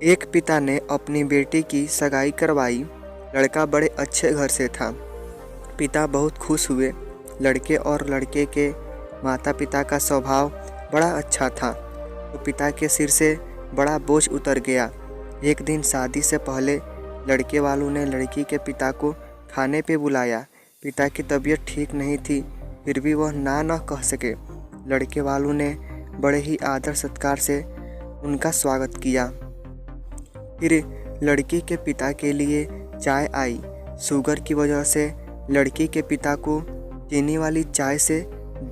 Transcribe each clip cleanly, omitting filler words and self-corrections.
एक पिता ने अपनी बेटी की सगाई करवाई। लड़का बड़े अच्छे घर से था। पिता बहुत खुश हुए। लड़के और लड़के के माता पिता का स्वभाव बड़ा अच्छा था, तो पिता के सिर से बड़ा बोझ उतर गया। एक दिन शादी से पहले लड़के वालों ने लड़की के पिता को खाने पे बुलाया। पिता की तबीयत ठीक नहीं थी, फिर भी वह ना न कह सके। लड़के वालों ने बड़े ही आदर सत्कार से उनका स्वागत किया। फिर लड़की के पिता के लिए चाय आई। शुगर की वजह से लड़की के पिता को चीनी वाली चाय से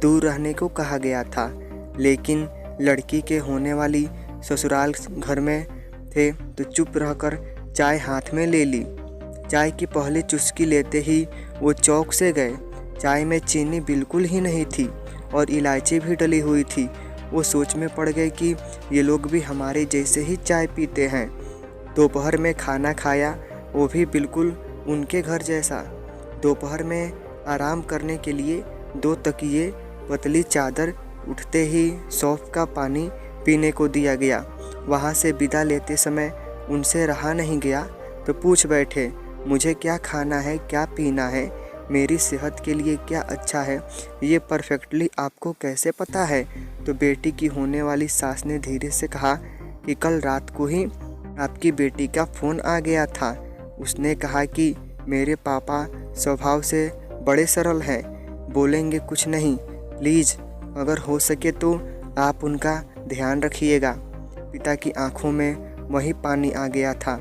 दूर रहने को कहा गया था, लेकिन लड़की के होने वाली ससुराल घर में थे तो चुप रहकर चाय हाथ में ले ली। चाय की पहली चुस्की लेते ही वो चौंक से गए। चाय में चीनी बिल्कुल ही नहीं थी और इलायची भी डली हुई थी। वो सोच में पड़ गए कि ये लोग भी हमारे जैसे ही चाय पीते हैं। दोपहर में खाना खाया, वो भी बिल्कुल उनके घर जैसा। दोपहर में आराम करने के लिए 2 तकिए, पतली चादर, उठते ही सौंफ का पानी पीने को दिया गया। वहाँ से विदा लेते समय उनसे रहा नहीं गया तो पूछ बैठे, मुझे क्या खाना है, क्या पीना है, मेरी सेहत के लिए क्या अच्छा है, ये परफेक्टली आपको कैसे पता है? तो बेटी की होने वाली सास ने धीरे से कहा कि कल रात को ही आपकी बेटी का फ़ोन आ गया था। उसने कहा कि मेरे पापा स्वभाव से बड़े सरल हैं, बोलेंगे कुछ नहीं, प्लीज़ अगर हो सके तो आप उनका ध्यान रखिएगा। पिता की आंखों में वही पानी आ गया था।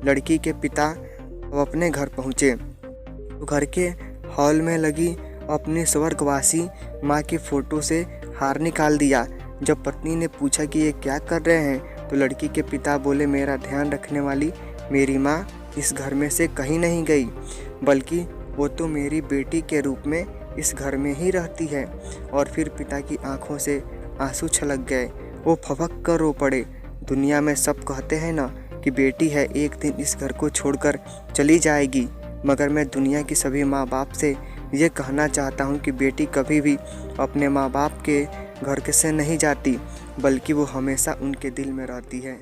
लड़की के पिता अब अपने घर पहुँचे तो घर के हॉल में लगी अपनी स्वर्गवासी माँ की फ़ोटो से हार निकाल दिया। जब पत्नी ने पूछा कि ये क्या कर रहे हैं, तो लड़की के पिता बोले, मेरा ध्यान रखने वाली मेरी माँ इस घर में से कहीं नहीं गई, बल्कि वो तो मेरी बेटी के रूप में इस घर में ही रहती है। और फिर पिता की आंखों से आंसू छलक गए। वो फबक कर रो पड़े। दुनिया में सब कहते हैं ना कि बेटी है एक दिन इस घर को छोड़कर चली जाएगी, मगर मैं दुनिया की सभी माँ बाप से ये कहना चाहता हूँ कि बेटी कभी भी अपने माँ बाप के घर से नहीं जाती, बल्कि वो हमेशा उनके दिल में रहती है।